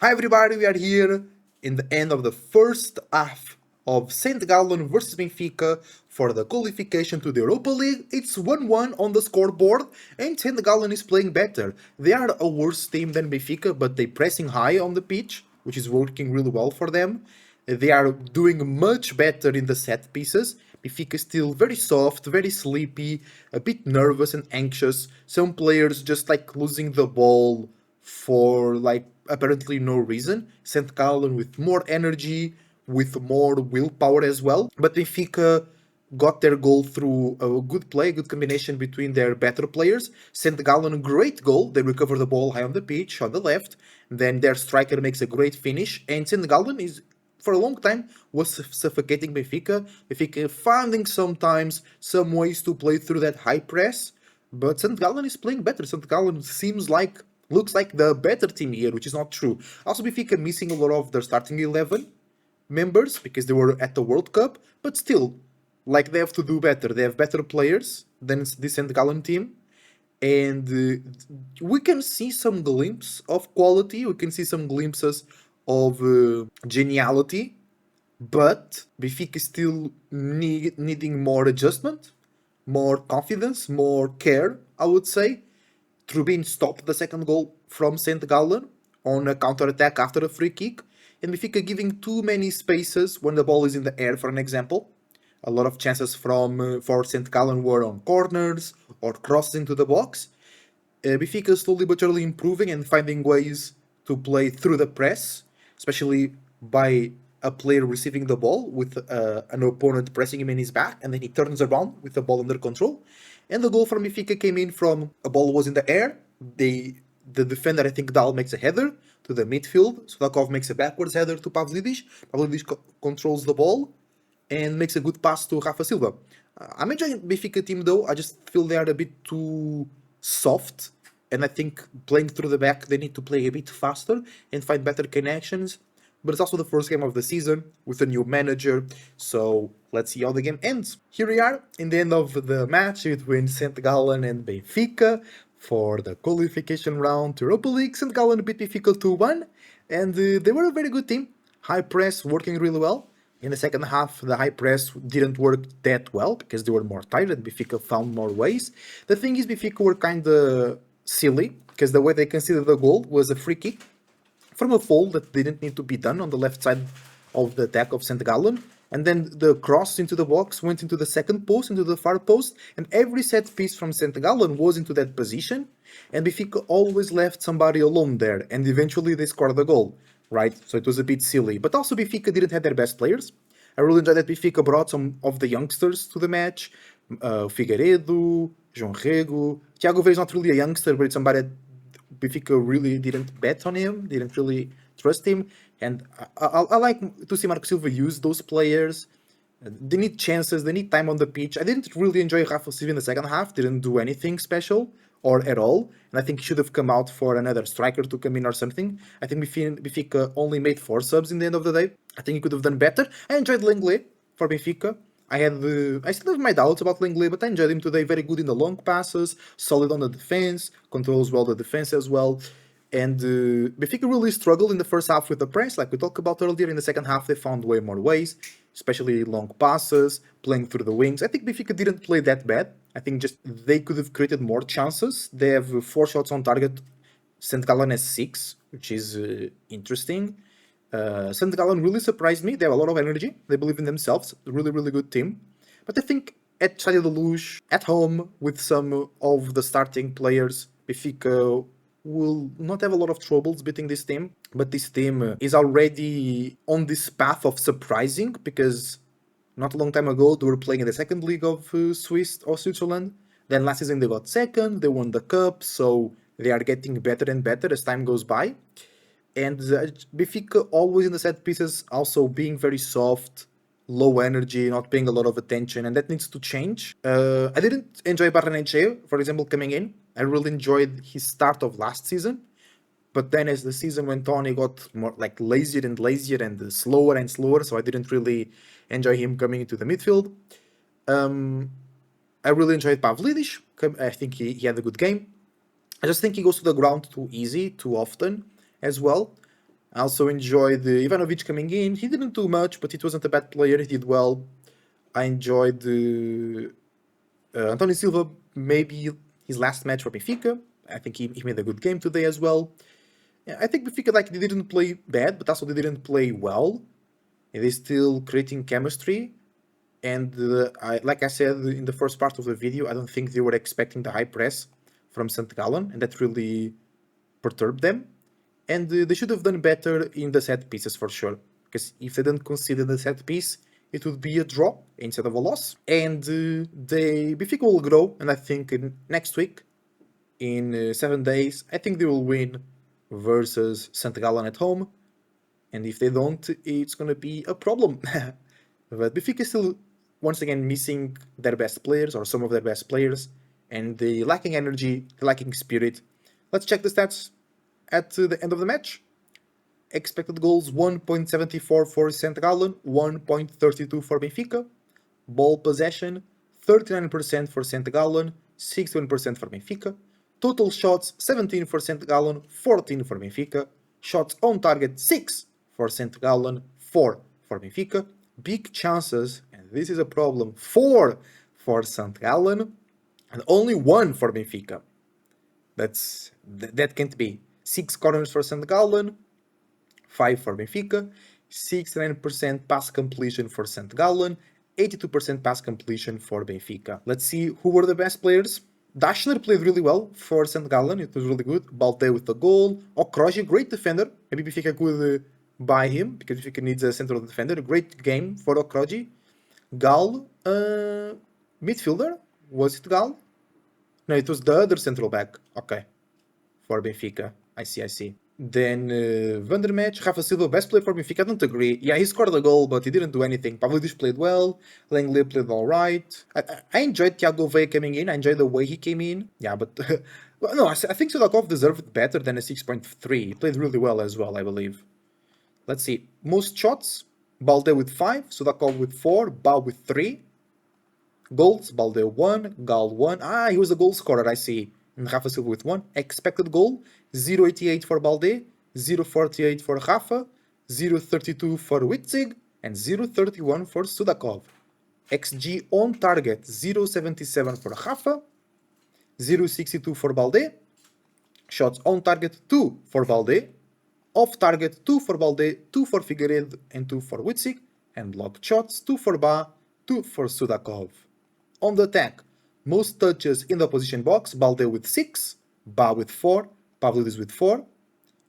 Hi everybody, we are here in the end of the first half of St. Gallen versus Benfica for the qualification to the Europa League. It's 1-1 on the scoreboard and St. Gallen is playing better. They are a worse team than Benfica, but they're pressing high on the pitch, which is working really well for them. They are doing much better in the set pieces. Benfica is still very soft, very sleepy, a bit nervous and anxious. Some players just like losing the ball for like apparently no reason. St. Gallen with more energy, with more willpower as well. But Benfica got their goal through a good play, good combination between their better players. St. Gallen, great goal. They recover the ball high on the pitch, on the left. Then their striker makes a great finish. And St. Gallen is, for a long time, was suffocating Benfica. Benfica finding sometimes some ways to play through that high press. But St. Gallen is playing better. St. Gallen looks like the better team here, which is not true. Also, Benfica missing a lot of their starting 11 members because they were at the World Cup, but still, like they have to do better. They have better players than this St. Gallen team, and we can see some glimpse of quality. We can see some glimpses of geniality, but Benfica is still needing more adjustment, more confidence, more care, I would say. Trubin stopped the second goal from St. Gallen on a counter-attack after a free kick, and Benfica giving too many spaces when the ball is in the air, for an example. A lot of chances for St. Gallen were on corners or crosses into the box. Benfica slowly but surely improving and finding ways to play through the press, especially by a player receiving the ball with an opponent pressing him in his back, and then he turns around with the ball under control. And the goal from Benfica came in from a ball was in the air. The defender, I think Dal, makes a header to the midfield. Sudakov makes a backwards header to Pavlidis. Pavlidis controls the ball and makes a good pass to Rafa Silva. I'm enjoying Benfica team though. I just feel they are a bit too soft, and I think playing through the back they need to play a bit faster and find better connections. But it's also the first game of the season with a new manager, so let's see how the game ends. Here we are in the end of the match between St. Gallen and Benfica for the qualification round to Europa League. St. Gallen beat Benfica 2-1, and they were a very good team. High press working really well. In the second half, the high press didn't work that well because they were more tired and Benfica found more ways. The thing is, Benfica were kind of silly because the way they considered the goal was a free kick from a foul that didn't need to be done on the left side of the attack of St. Gallen. And then the cross into the box went into the second post, into the far post, and every set piece from St. Gallen was into that position. And Benfica always left somebody alone there, and eventually they scored the goal, right? So it was a bit silly. But also Benfica didn't have their best players. I really enjoyed that Benfica brought some of the youngsters to the match. Figueiredo, João Rego. Thiago Veiga is not really a youngster, but it's somebody that Benfica really didn't bet on him, didn't really trust him, and I like to see Marco Silva use those players. They need chances, they need time on the pitch. I didn't really enjoy Rafa Silva in the second half, didn't do anything special or at all, and I think he should have come out for another striker to come in or something. I think Benfica only made 4 subs in the end of the day. I think he could have done better. I enjoyed Lenglet for Benfica. I still have my doubts about Lenglet, but I enjoyed him today. Very good in the long passes, solid on the defense, controls well the defense as well. And Benfica really struggled in the first half with the press, like we talked about earlier. In the second half, they found way more ways, especially long passes, playing through the wings. I think Benfica didn't play that bad. I think just they could have created more chances. They have 4 shots on target. St. Gallen has 6, which is interesting. St. Gallen really surprised me. They have a lot of energy. They believe in themselves. Really, really good team. But I think at Estádio da Luz, at home, with some of the starting players, Benfica will not have a lot of troubles beating this team. But this team is already on this path of surprising because not a long time ago they were playing in the second league of Swiss or Switzerland. Then last season they got second. They won the cup. So they are getting better and better as time goes by. And Benfica always in the set pieces, also being very soft, low energy, not paying a lot of attention, and that needs to change. I didn't enjoy Barrenechea, for example, coming in. I really enjoyed his start of last season, but then as the season went on, he got more like lazier and lazier and slower and slower, so I didn't really enjoy him coming into the midfield. I really enjoyed Pavlidis. I think he had a good game. I just think he goes to the ground too easy, too often as well. I also enjoyed Ivanovic coming in. He didn't do much, but it wasn't a bad player. He did well. I enjoyed Antonio Silva, maybe his last match for Benfica. I think he made a good game today as well. Yeah, I think Benfica they didn't play bad, but also they didn't play well. They're still creating chemistry. And like I said in the first part of the video, I don't think they were expecting the high press from St. Gallen, and that really perturbed them. And they should have done better in the set pieces for sure. Because if they didn't consider the set piece, it would be a draw instead of a loss. And Benfica will grow, and I think next week, in 7 days, I think they will win versus St. Gallen at home. And if they don't, it's going to be a problem. But Benfica is still, once again, missing their best players, or some of their best players, and they lacking energy, lacking spirit. Let's check the stats at the end of the match. Expected goals 1.74 for St. Gallen, 1.32 for Benfica. Ball possession 39% for St. Gallen, 61% for Benfica. Total shots 17 for St. Gallen, 14 for Benfica. Shots on target 6 for St. Gallen, 4 for Benfica. Big chances, and this is a problem, 4 for St. Gallen and only 1 for Benfica. That can't be. 6 corners for St. Gallen, 5 for Benfica, 69% pass completion for St. Gallen, 82% pass completion for Benfica. Let's see who were the best players. Dashner played really well for St. Gallen, it was really good. Balde with the goal. Okroji, great defender. Maybe Benfica could buy him, because Benfica needs a central defender. Great game for Okroji. Gal, midfielder? Was it Gal? No, it was the other central back. Okay. For Benfica. I see. Then Vandermatch, Rafa Silva, best player for Benfica. I don't agree. Yeah, he scored a goal, but he didn't do anything. Pavlidis played well. Langley played alright. I enjoyed Thiago Vey coming in. I enjoyed the way he came in. Yeah, but well, no, I think Sudakov deserved better than a 6.3. He played really well as well, I believe. Let's see. Most shots, Balde with 5, Sudakov with 4, Ba with 3. Goals, Balde 1, Gal 1. He was a goal scorer, I see. And Rafa Silva with 1. Expected goal, 0.88 for Balde, 0.48 for Rafa, 0.32 for Witzig, and 0.31 for Sudakov. XG on target, 0.77 for Rafa, 0.62 for Balde. Shots on target, 2 for Balde. Off target, 2 for Balde, 2 for Figueiredo, and 2 for Witzig. And blocked shots, 2 for Ba, 2 for Sudakov. On the attack, most touches in the opposition box, Balde with 6, Ba with 4, Pavlidis with 4,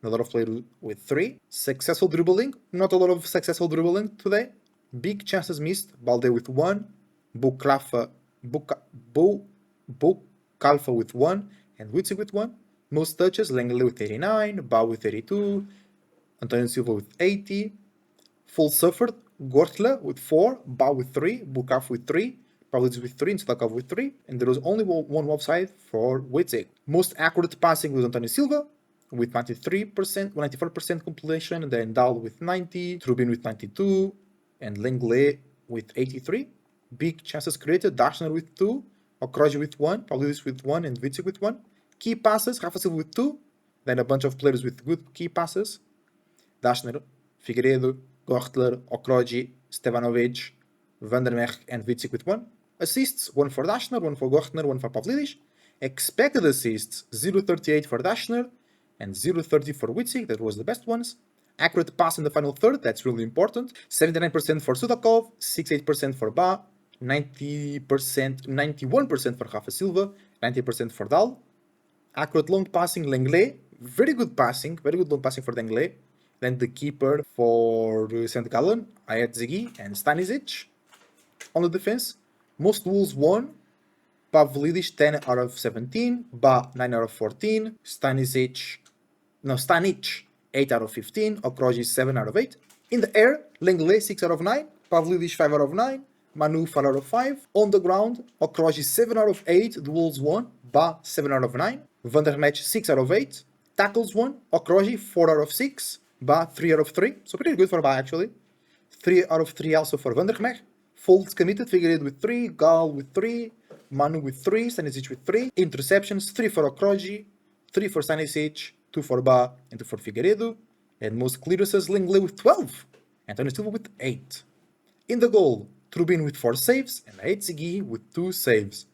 a lot of players with 3. Successful dribbling, not a lot of successful dribbling today. Big chances missed, Balde with 1, Bukalfa with 1, and Witzig with 1. Most touches, Langley with 89, Ba with 82, Antonio Silva with 80. Full suffered, Gortla with 4, Ba with 3, Bukalfa with 3, Pavlidis with 3, and Sudakov with 3, and there was only one offside for Witzig. Most accurate passing was Antonio Silva with 94% completion, and then Dal with 90, Trubin with 92, and Lenglet with 83. Big chances created, Dashner with 2, Okroji with 1, Pavlidis with 1, and Witzig with 1. Key passes, Rafa Silva with 2, then a bunch of players with good key passes. Dashner, Figueiredo, Gortler, Okroji, Stevanovic, Vandermeer, and Witzig with 1. Assists, 1 for Dashner, 1 for Gortner, 1 for Pavlidis. Expected assists, 0.38 for Dashner and 0.30 for Witzig, that was the best ones. Accurate pass in the final third, that's really important. 79% for Sudakov, 68% for Ba, 91% for Rafa Silva, 90% for Dal. Accurate long passing, Lenglet, very good long passing for Lenglet. Then the keeper for St. Gallen, Ayat Ziggy and Stanisic. On the defense, most duels won, Pavlidis 10 out of 17, Ba 9 out of 14, Stanic 8 out of 15, Okroji 7 out of 8. In the air, Lenglet 6 out of 9, Pavlidis 5 out of 9, Manu 4 out of 5. On the ground, Okroji 7 out of 8, duels won, Ba 7 out of 9, Vandermatch 6 out of 8, tackles won, Okroji 4 out of 6, Ba 3 out of 3, so pretty good for Ba actually. 3 out of 3 also for Vandermeer. Faults committed, Figueiredo with 3, Gal with 3, Manu with 3, Stanisic with 3. Interceptions, 3 for Okroji, 3 for Stanisic, 2 for Ba, and 2 for Figueiredo. and most clearances Lenglet with 12, Antonio Silva with 8. In the goal, Trubin with 4 saves and Aitzigi with 2 saves.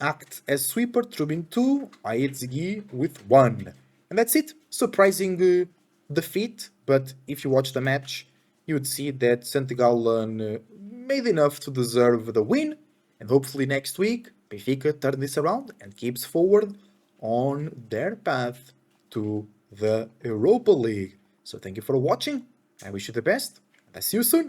Act as sweeper, Trubin 2, Aitzigi with 1. And that's it. Surprising defeat, but if you watch the match, you would see that St. Gallen made enough to deserve the win, and hopefully next week Benfica turns this around and keeps forward on their path to the Europa League. So thank you for watching. I wish you the best, and I see you soon.